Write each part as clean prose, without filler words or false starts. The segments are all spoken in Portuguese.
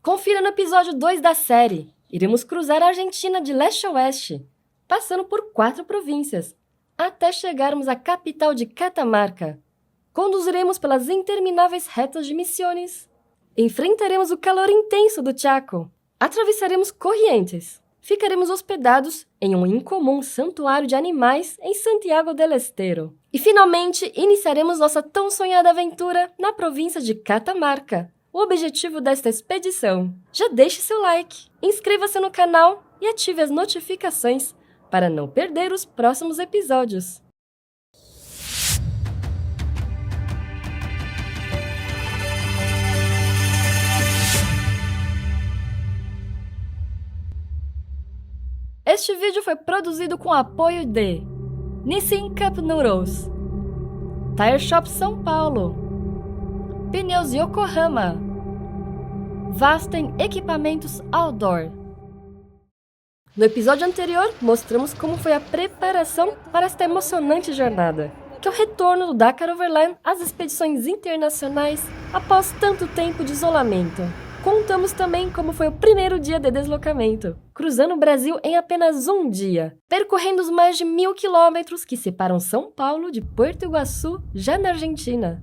Confira no episódio 2 da série. Iremos cruzar a Argentina de leste a oeste, passando por 4 províncias, até chegarmos à capital de Catamarca. Conduziremos pelas intermináveis retas de Misiones. Enfrentaremos o calor intenso do Chaco. Atravessaremos Corrientes. Ficaremos hospedados em um incomum santuário de animais em Santiago del Estero. E finalmente, iniciaremos nossa tão sonhada aventura na província de Catamarca, o objetivo desta expedição. Já deixe seu like, inscreva-se no canal e ative as notificações para não perder os próximos episódios. Este vídeo foi produzido com o apoio de Nissin Cup Noodles, Tire Shop São Paulo, Pneus Yokohama, Vasten Equipamentos Outdoor. No episódio anterior, mostramos como foi a preparação para esta emocionante jornada, que é o retorno do Dakar Overland às expedições internacionais após tanto tempo de isolamento. Contamos também como foi o primeiro dia de deslocamento, cruzando o Brasil em apenas um dia, percorrendo os mais de 1.000 quilômetros que separam São Paulo de Puerto Iguaçu, já na Argentina.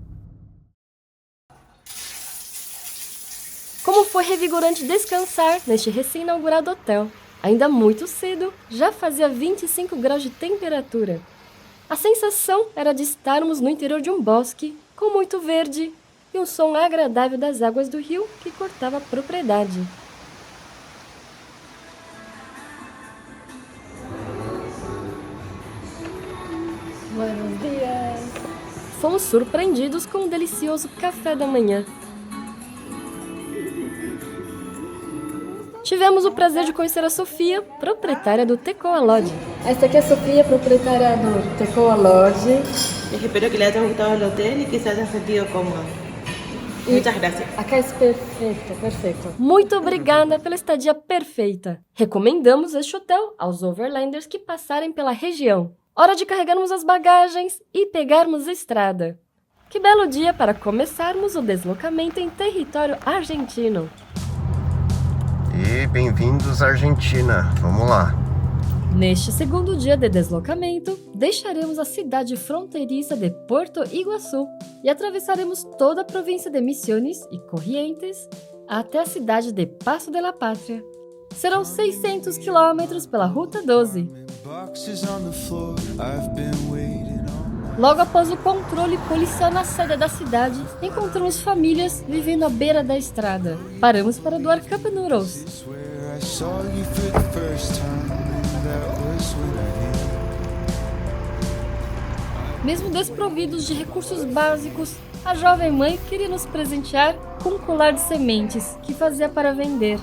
Como foi revigorante descansar neste recém-inaugurado hotel. Ainda muito cedo, já fazia 25 graus de temperatura. A sensação era de estarmos no interior de um bosque, com muito verde, e um som agradável das águas do rio que cortava a propriedade. Buenos dias! Fomos surpreendidos com um delicioso café da manhã. Tivemos o prazer de conhecer a Sofia, proprietária do Tecoa Lodge. Esta aqui é a Sofia, proprietária do Tecoa Lodge. Espero que le haya gustado el hotel y que se haya sentido cómodo. Muchas gracias. A casa é perfeita, perfeita. Muito obrigada pela estadia perfeita. Recomendamos este hotel aos overlanders que passarem pela região. Hora de carregarmos as bagagens e pegarmos a estrada. Que belo dia para começarmos o deslocamento em território argentino. E bem-vindos à Argentina. Vamos lá. Neste segundo dia de deslocamento, deixaremos a cidade fronteiriça de Puerto Iguaçu e atravessaremos toda a província de Misiones e Corrientes até a cidade de Paso de la Pátria. Serão 600 quilômetros pela Ruta 12. Logo após o controle policial na saída da cidade, encontramos famílias vivendo à beira da estrada. Paramos para doar Cup Noodles. Mesmo desprovidos de recursos básicos, a jovem mãe queria nos presentear com um colar de sementes que fazia para vender.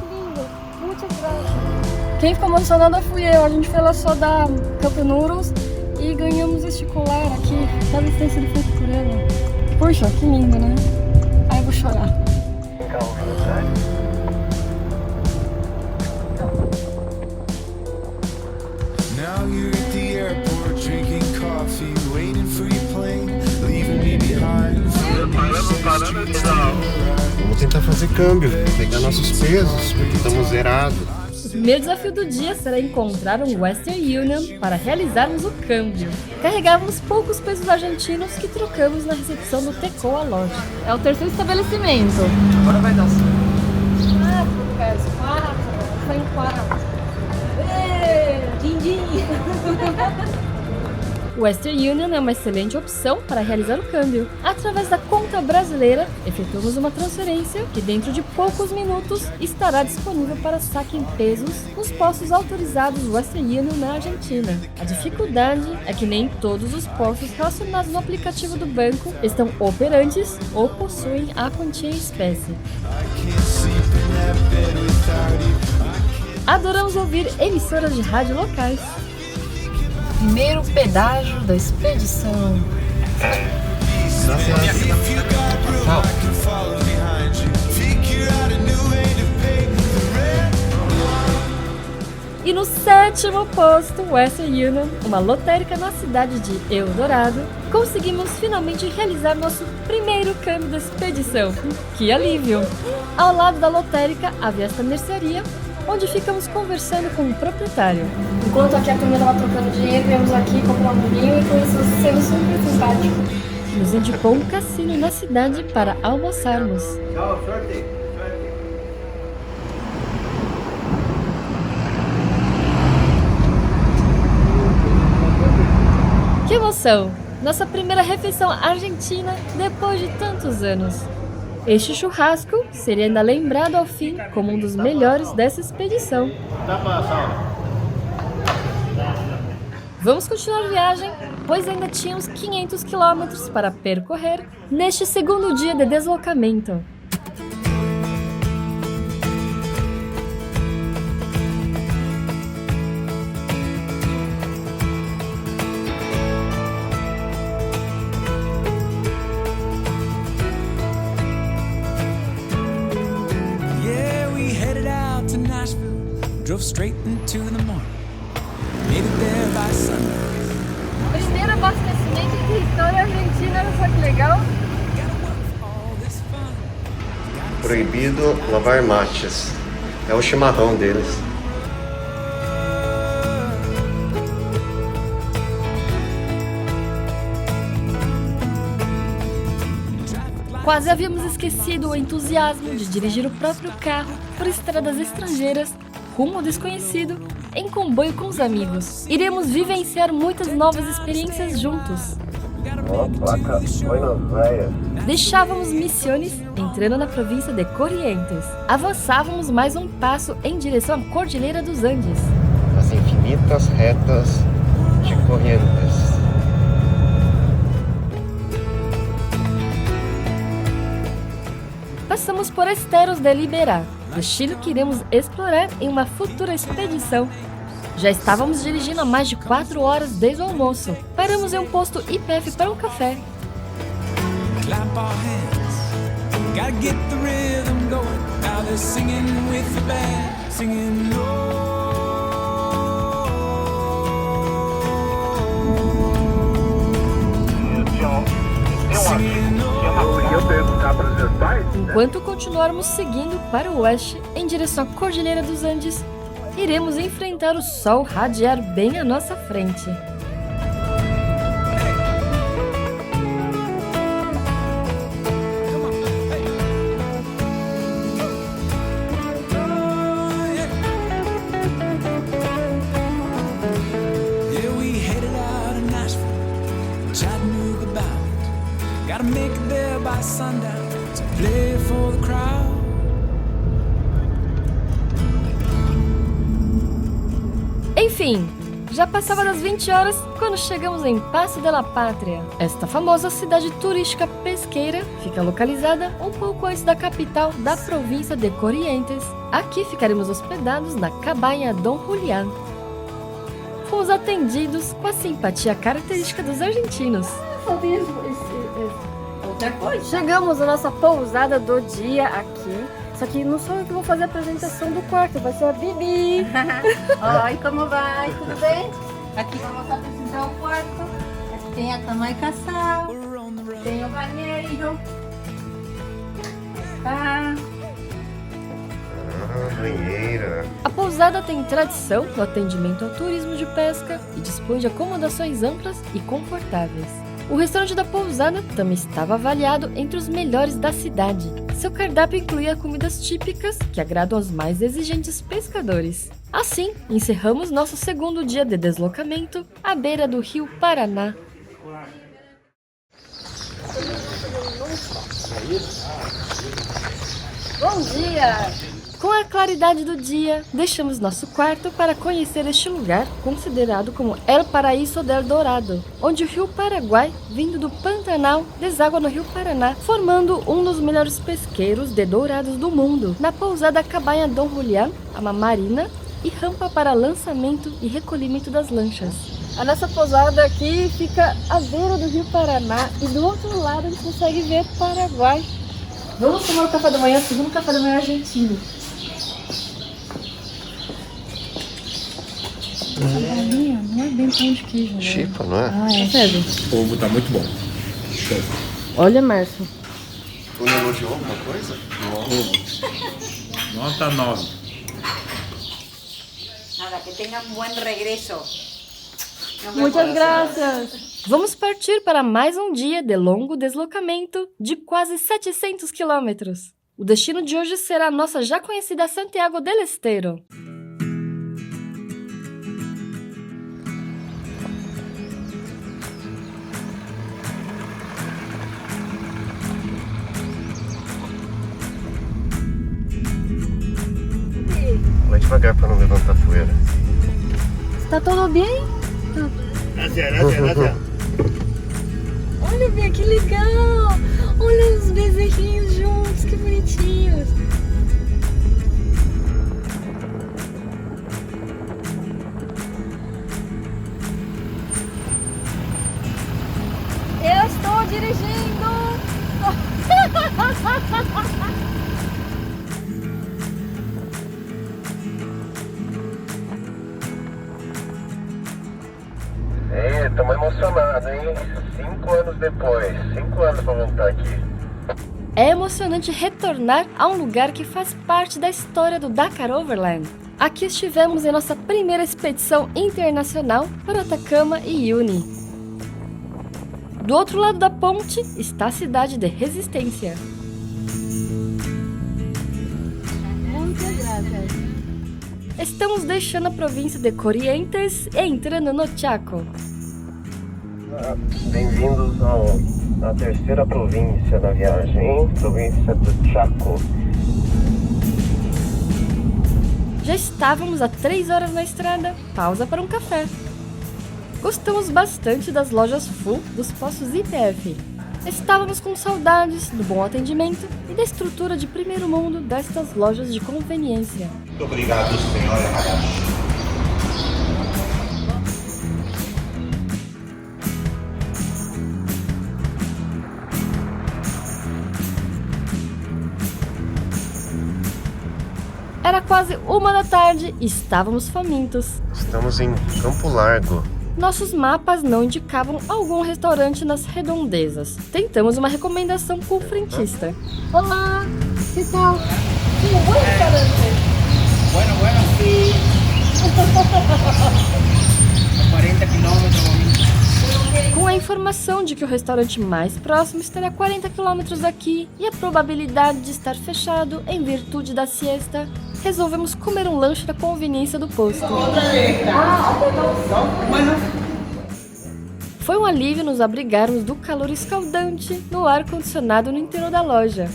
Muitas graças. Quem ficou emocionada fui eu. A gente foi lá só dar Cup Noodles e ganhamos este colar aqui. Deve ter sido feito por ela. Puxa, que lindo, né? Ai, eu vou chorar. Now you're at the airport drinking coffee, waiting for your plane, leaving me behind. Vamos tentar fazer câmbio, pegar nossos pesos, porque estamos zerados. O primeiro desafio do dia será encontrar um Western Union para realizarmos o câmbio. Carregávamos poucos pesos argentinos que trocamos na recepção do Tecoa Lodge. É o terceiro estabelecimento. Agora vai dar certo. 4. Foi em 4. Din-din! O Western Union é uma excelente opção para realizar o câmbio. Através da conta brasileira, efetuamos uma transferência que dentro de poucos minutos estará disponível para saque em pesos nos postos autorizados Western Union na Argentina. A dificuldade é que nem todos os postos relacionados no aplicativo do banco estão operantes ou possuem a quantia em espécie. Adoramos ouvir emissoras de rádio locais. Primeiro pedágio da expedição. E no 7º último posto, Western Union, uma lotérica na cidade de Eldorado, conseguimos finalmente realizar nosso primeiro câmbio da expedição. Que alívio! Ao lado da lotérica havia esta mercearia, onde ficamos conversando com o proprietário. Enquanto aqui a turma estava trocando dinheiro, viemos aqui comprar um vinho e com isso sendo super simpático. Nos indicou um cassino na cidade para almoçarmos. Que emoção! Nossa primeira refeição argentina depois de tantos anos. Este churrasco seria ainda lembrado ao fim como um dos melhores dessa expedição. Vamos continuar a viagem, pois ainda tínhamos 500 quilômetros para percorrer neste segundo dia de deslocamento. Drove straight into the morning. Made it there by sunrise. Primeiro abastecimento em território argentino, olha só que legal. Proibido lavar mates. É o chimarrão deles. Quase havíamos esquecido o entusiasmo de dirigir o próprio carro por estradas estrangeiras, rumo ao desconhecido, em comboio com os amigos. Iremos vivenciar muitas novas experiências juntos. Placa Buenos Aires. Deixávamos Misiones, entrando na província de Corrientes. Avançávamos mais um passo em direção à Cordilheira dos Andes. As infinitas retas de Corrientes. Passamos por Esteros de Liberá, destino que iremos explorar em uma futura expedição. Já estávamos dirigindo há mais de 4 horas desde o almoço. Paramos em um posto YPF para um café. Clap our hands. Gotta get the rhythm going. Now they're singing with the band. Singing Enquanto continuarmos seguindo para o oeste, em direção à Cordilheira dos Andes, iremos enfrentar o sol radiar bem à nossa frente. Gotta make it there by sundown to play for the crowd. Enfim, já passava das 20 horas quando chegamos em Paso de la Pátria. Esta famosa cidade turística pesqueira fica localizada um pouco antes da capital da província de Corrientes. Aqui ficaremos hospedados na cabanha Dom Julián. Fomos atendidos com a simpatia característica dos argentinos. Outra coisa. Chegamos à nossa pousada do dia aqui. Só que não sou eu que vou fazer a apresentação do quarto, vai ser a Bibi. Oi, como vai? Tudo bem? Aqui vamos apresentar o quarto. Aqui tem a cama e casal. Tem o banheiro. Tá. Banheira. A pousada tem tradição no atendimento ao turismo de pesca e dispõe de acomodações amplas e confortáveis. O restaurante da pousada também estava avaliado entre os melhores da cidade. Seu cardápio incluía comidas típicas que agradam aos mais exigentes pescadores. Assim, encerramos nosso segundo dia de deslocamento à beira do rio Paraná. Bom dia! Com a claridade do dia, deixamos nosso quarto para conhecer este lugar, considerado como El Paraíso del Dorado, onde o rio Paraguai, vindo do Pantanal, deságua no rio Paraná, formando um dos melhores pesqueiros de dourados do mundo. Na pousada Cabanha Dom Julián, há uma marina e rampa para lançamento e recolhimento das lanchas. A nossa pousada aqui fica à beira do rio Paraná e do outro lado a gente consegue ver Paraguai. Vamos tomar o café da manhã, segundo café da manhã argentino. Bolinha, não é bem pão de queijo, né? Chipa, não é? Ah, é. Sério. O ovo tá muito bom. Show. Olha, Márcio. Tu não elogiou alguma coisa? Nota 9. Nada, que tengan buen regreso. Muitas graças! Vamos partir para mais um dia de longo deslocamento de quase 700 quilômetros. O destino de hoje será a nossa já conhecida Santiago del Estero. Vai devagar para não levantar poeira. Está tudo bem? Gracias. Olha, Bia, que legal! Olha os bezerrinhos juntos, que bonitinhos! Eu estou dirigindo! Estamos emocionados, hein? 5 anos depois. 5 anos pra voltar aqui. É emocionante retornar a um lugar que faz parte da história do Dakar Overland. Aqui estivemos em nossa primeira expedição internacional para Atacama e Uyuni. Do outro lado da ponte está a cidade de Resistência. Estamos deixando a província de Corrientes e entrando no Chaco. Bem-vindos à terceira província da viagem, hein? Província do Chaco. Já estávamos há 3 horas na estrada, pausa para um café. Gostamos bastante das lojas full dos postos IPF. Estávamos com saudades do bom atendimento e da estrutura de primeiro mundo destas lojas de conveniência. Muito obrigado, senhora Hayashi. Era quase 1 da tarde e estávamos famintos. Estamos em Campo Largo. Nossos mapas não indicavam algum restaurante nas redondezas. Tentamos uma recomendação com o frentista. Olá, que tal? Um bom restaurante. Bueno. Sí. 40 quilômetros. Com a informação de que o restaurante mais próximo estaria a 40 quilômetros daqui e a probabilidade de estar fechado em virtude da siesta, resolvemos comer um lanche da conveniência do posto. Foi um alívio nos abrigarmos do calor escaldante no ar-condicionado no interior da loja.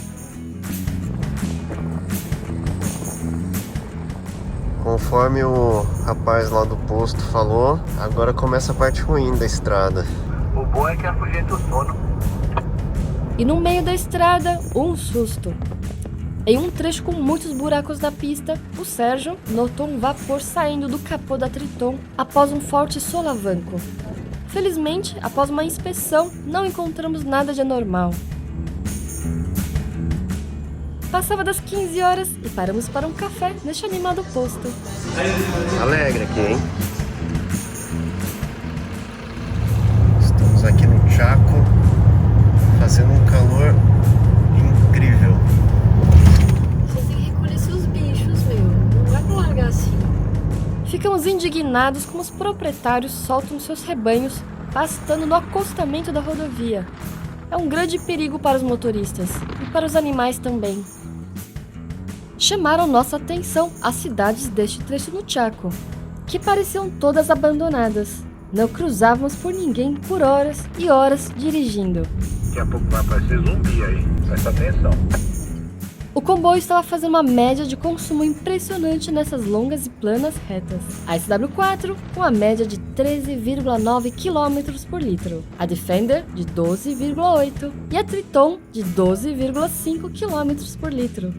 Conforme o rapaz lá do posto falou, agora começa a parte ruim da estrada. O bom é que afugenta o sono. E no meio da estrada, um susto. Em um trecho com muitos buracos na pista, o Sérgio notou um vapor saindo do capô da Triton após um forte solavanco. Felizmente, após uma inspeção, não encontramos nada de anormal. Passava das 15 horas e paramos para um café neste animado posto. Alegre aqui, hein? Estamos aqui no Chaco, fazendo um calor incrível. Vocês têm que recolher seus bichos, meu. Não vai pra largar assim. Ficamos indignados como os proprietários soltam seus rebanhos pastando no acostamento da rodovia. É um grande perigo para os motoristas e para os animais também. Chamaram nossa atenção as cidades deste trecho no Chaco, que pareciam todas abandonadas. Não cruzávamos por ninguém por horas e horas dirigindo. Daqui a pouco vai aparecer zumbi aí. Presta atenção. O comboio estava fazendo uma média de consumo impressionante nessas longas e planas retas. A SW4 com a média de 13,9 km por litro, a Defender de 12,8 e a Triton de 12,5 km por litro.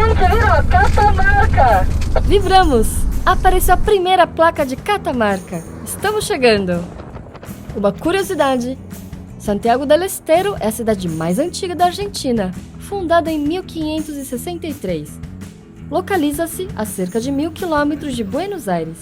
Viram? Catamarca! Vibramos! Apareceu a primeira placa de Catamarca. Estamos chegando! Uma curiosidade: Santiago del Estero é a cidade mais antiga da Argentina, fundada em 1563. Localiza-se a cerca de 1000 quilômetros de Buenos Aires.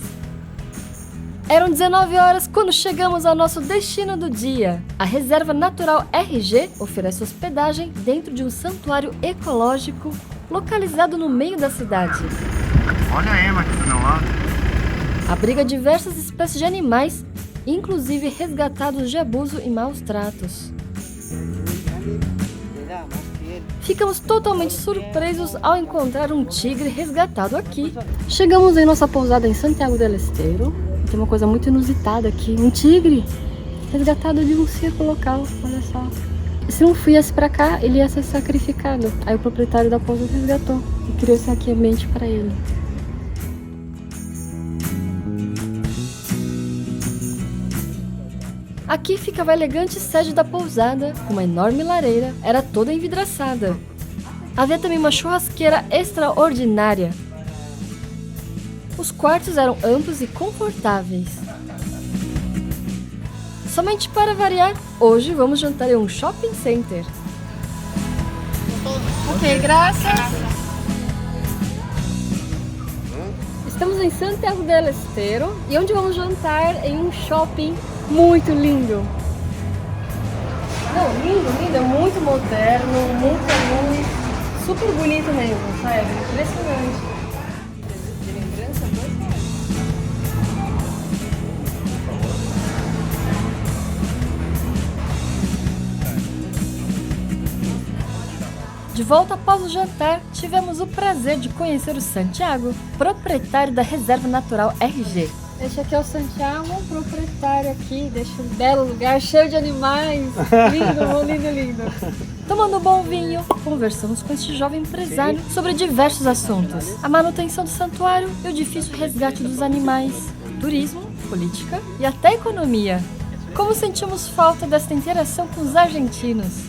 Eram 19 horas quando chegamos ao nosso destino do dia. A Reserva Natural RG oferece hospedagem dentro de um santuário ecológico localizado no meio da cidade. Olha a Emma aqui do meu lado. Abriga diversas espécies de animais, inclusive resgatados de abuso e maus tratos. Ficamos totalmente surpresos ao encontrar um tigre resgatado aqui. Chegamos em nossa pousada em Santiago del Estero. Tem uma coisa muito inusitada aqui. Um tigre resgatado de um circo local, olha só. Se não viesse pra cá, ele ia ser sacrificado. Aí o proprietário da pousada resgatou e criou esse aqui ambiente para ele. Aqui ficava a elegante sede da pousada, com uma enorme lareira, era toda envidraçada. Havia também uma churrasqueira extraordinária. Os quartos eram amplos e confortáveis. Somente para variar, hoje vamos jantar em um shopping center. Ok, graças. Estamos em Santiago del Estero e onde vamos jantar em um shopping muito lindo. Não, lindo, é muito moderno, muita luz, super bonito mesmo, sabe? Impressionante. De lembrança, De volta após o jantar, tivemos o prazer de conhecer o Santiago, proprietário da Reserva Natural RG. Este aqui é o Santiago, proprietário aqui deste belo lugar, cheio de animais. Lindo. Tomando um bom vinho, conversamos com este jovem empresário sobre diversos assuntos. A manutenção do santuário e o difícil resgate dos animais, turismo, política e até economia. Como sentimos falta desta interação com os argentinos.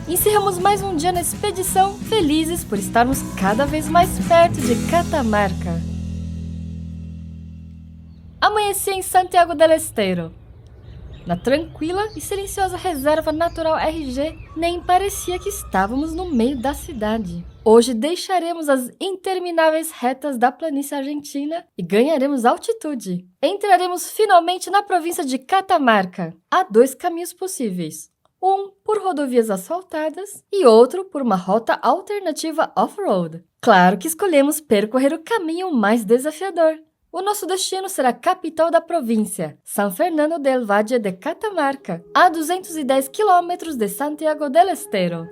Encerramos mais um dia na expedição, felizes por estarmos cada vez mais perto de Catamarca. Amanheci em Santiago del Estero. Na tranquila e silenciosa Reserva Natural RG, nem parecia que estávamos no meio da cidade. Hoje deixaremos as intermináveis retas da planície argentina e ganharemos altitude. Entraremos finalmente na província de Catamarca. Há 2 caminhos possíveis. Um por rodovias asfaltadas e outro por uma rota alternativa off-road. Claro que escolhemos percorrer o caminho mais desafiador. O nosso destino será a capital da província, San Fernando del Valle de Catamarca, a 210 km de Santiago del Estero.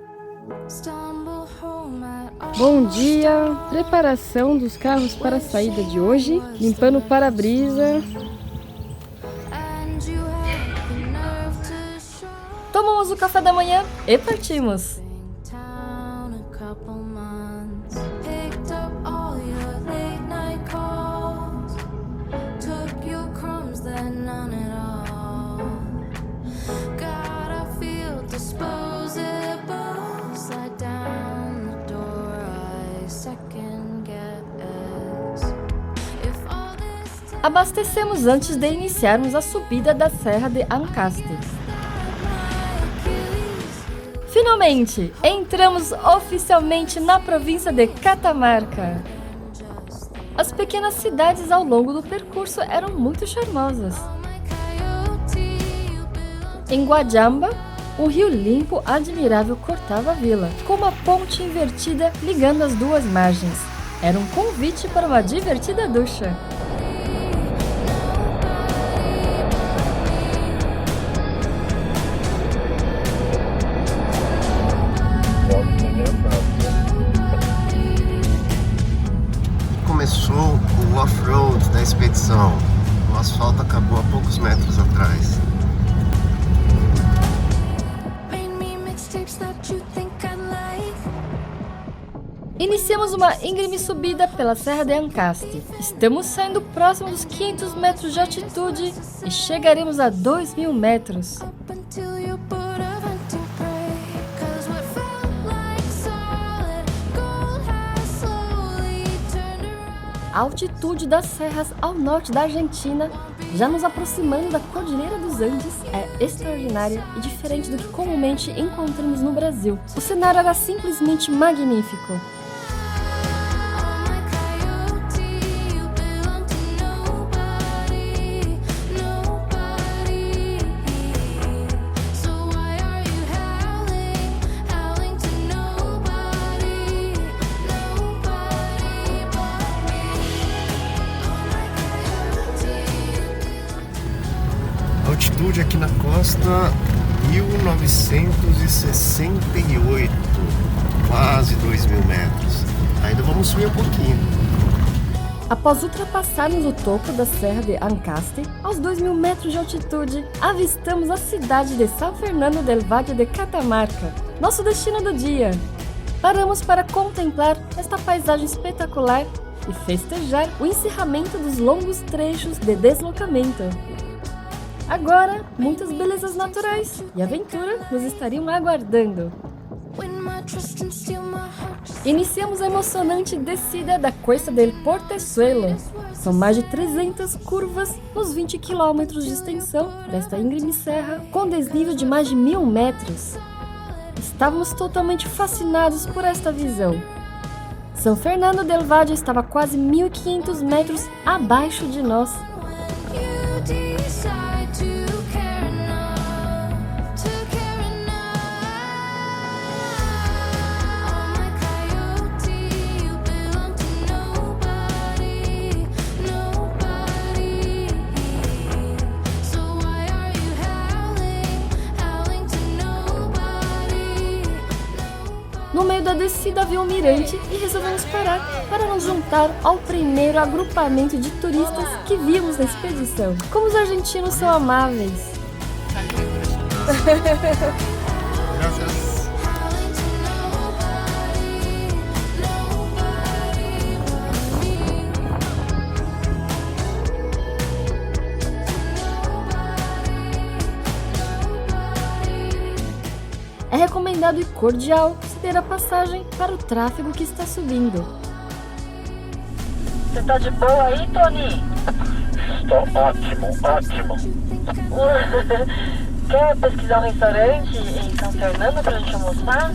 Bom dia! Preparação dos carros para a saída de hoje, limpando o para-brisa. Tomamos o café da manhã e partimos! Abastecemos antes de iniciarmos a subida da Serra de Ancaste. Finalmente, entramos oficialmente na província de Catamarca. As pequenas cidades ao longo do percurso eram muito charmosas. Em Guajamba, um rio limpo admirável cortava a vila, com uma ponte invertida ligando as 2 margens. Era um convite para uma divertida ducha. Começou o off-road da expedição. O asfalto acabou há poucos metros atrás. Iniciamos uma íngreme subida pela Serra de Ancaste. Estamos saindo próximo dos 500 metros de altitude e chegaremos a 2.000 metros. A altitude das serras ao norte da Argentina, já nos aproximando da Cordilheira dos Andes, é extraordinária e diferente do que comumente encontramos no Brasil. O cenário era simplesmente magnífico. altitude aqui na costa, 1968, quase 2.000 metros. Ainda vamos subir um pouquinho. Após ultrapassarmos o topo da Serra de Ancaste, aos 2.000 metros de altitude, avistamos a cidade de São Fernando del Valle de Catamarca, nosso destino do dia. Paramos para contemplar esta paisagem espetacular e festejar o encerramento dos longos trechos de deslocamento. Agora, muitas belezas naturais e aventura nos estariam aguardando. Iniciamos a emocionante descida da Cuesta del Portezuelo. São mais de 300 curvas nos 20 quilômetros de extensão desta íngreme serra, com desnível de mais de 1.000 metros. Estávamos totalmente fascinados por esta visão. São Fernando del Valle estava quase 1.500 metros abaixo de nós. No meio da descida havia um mirante e resolvemos parar para nos juntar ao primeiro agrupamento de turistas que vimos na expedição. Como os argentinos são amáveis! É recomendado e cordial ceder a passagem para o tráfego que está subindo. Você tá de boa aí, Tony? Estou ótimo. Quer pesquisar um restaurante em São Fernando pra gente almoçar?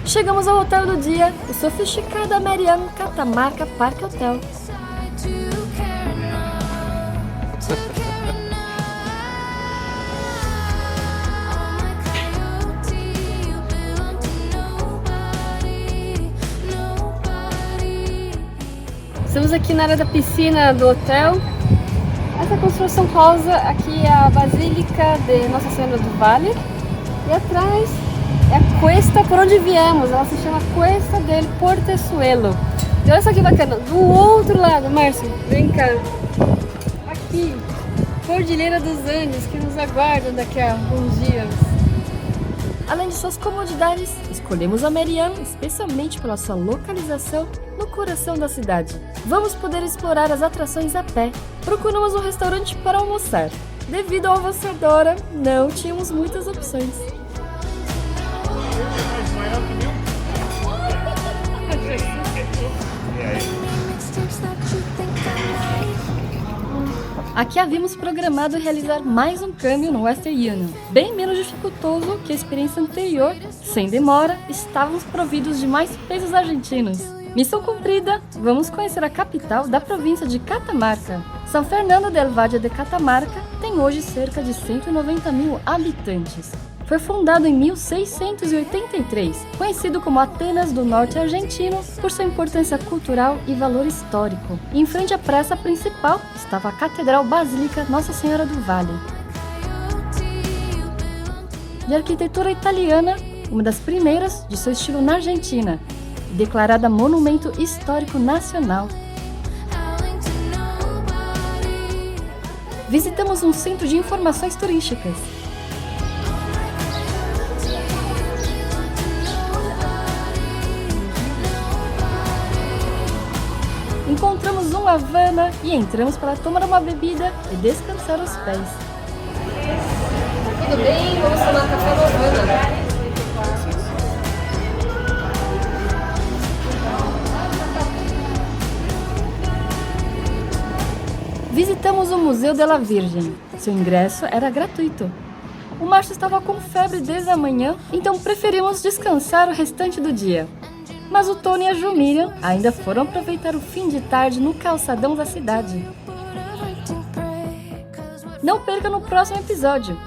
Chegamos ao hotel do dia, o sofisticado Amerian Catamarca Park Hotel. Estamos aqui na área da piscina do hotel. Essa construção rosa aqui é a Basílica de Nossa Senhora do Vale. E atrás é a cuesta por onde viemos, ela se chama Cuesta del Portezuelo. E olha só que bacana, do outro lado, Márcio, vem cá. Aqui, Cordilheira dos Andes, que nos aguardam daqui a alguns dias. Além de suas comodidades, escolhemos a Merian especialmente pela sua localização no coração da cidade. Vamos poder explorar as atrações a pé. Procuramos um restaurante para almoçar. Devido à almoçada hora, não tínhamos muitas opções. Aqui havíamos programado realizar mais um câmbio no Western Union, bem menos dificultoso que a experiência anterior. Sem demora, estávamos providos de mais pesos argentinos. Missão cumprida, vamos conhecer a capital da província de Catamarca. São Fernando del Valle de Catamarca tem hoje cerca de 190.000 habitantes. Foi fundado em 1683, conhecido como Atenas do Norte Argentino por sua importância cultural e valor histórico. Em frente à praça principal estava a Catedral Basílica Nossa Senhora do Vale. De arquitetura italiana, uma das primeiras de seu estilo na Argentina, declarada Monumento Histórico Nacional. Visitamos um centro de informações turísticas. Encontramos um Havana e entramos para tomar uma bebida e descansar os pés. Tudo bem? Vamos tomar café no Havana. Visitamos o Museu de la Virgem. Seu ingresso era gratuito. O Márcio estava com febre desde a manhã, então preferimos descansar o restante do dia. Mas o Tony e a Jumiriam ainda foram aproveitar o fim de tarde no calçadão da cidade. Não perca no próximo episódio.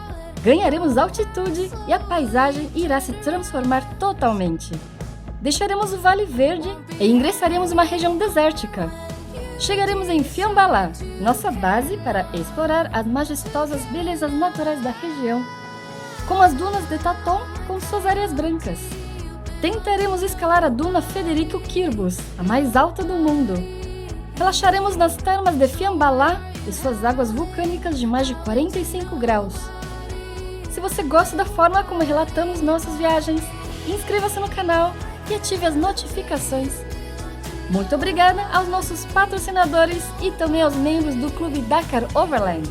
Ganharemos altitude e a paisagem irá se transformar totalmente. Deixaremos o Vale Verde e ingressaremos em uma região desértica. Chegaremos em Fiambalá, nossa base para explorar as majestosas belezas naturais da região, como as dunas de Tatom com suas areias brancas. Tentaremos escalar a duna Federico Quirbus, a mais alta do mundo. Relaxaremos nas termas de Fiambalá e suas águas vulcânicas de mais de 45 graus. Se você gosta da forma como relatamos nossas viagens, inscreva-se no canal e ative as notificações. Muito obrigada aos nossos patrocinadores e também aos membros do Clube Dakar Overland.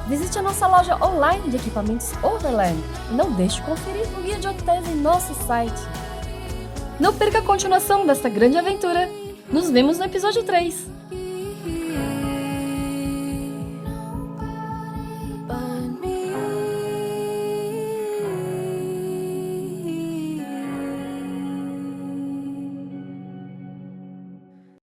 Visite a nossa loja online de equipamentos Overland e não deixe de conferir o guia de hotéis em nosso site. Não perca a continuação desta grande aventura. Nos vemos no episódio 3.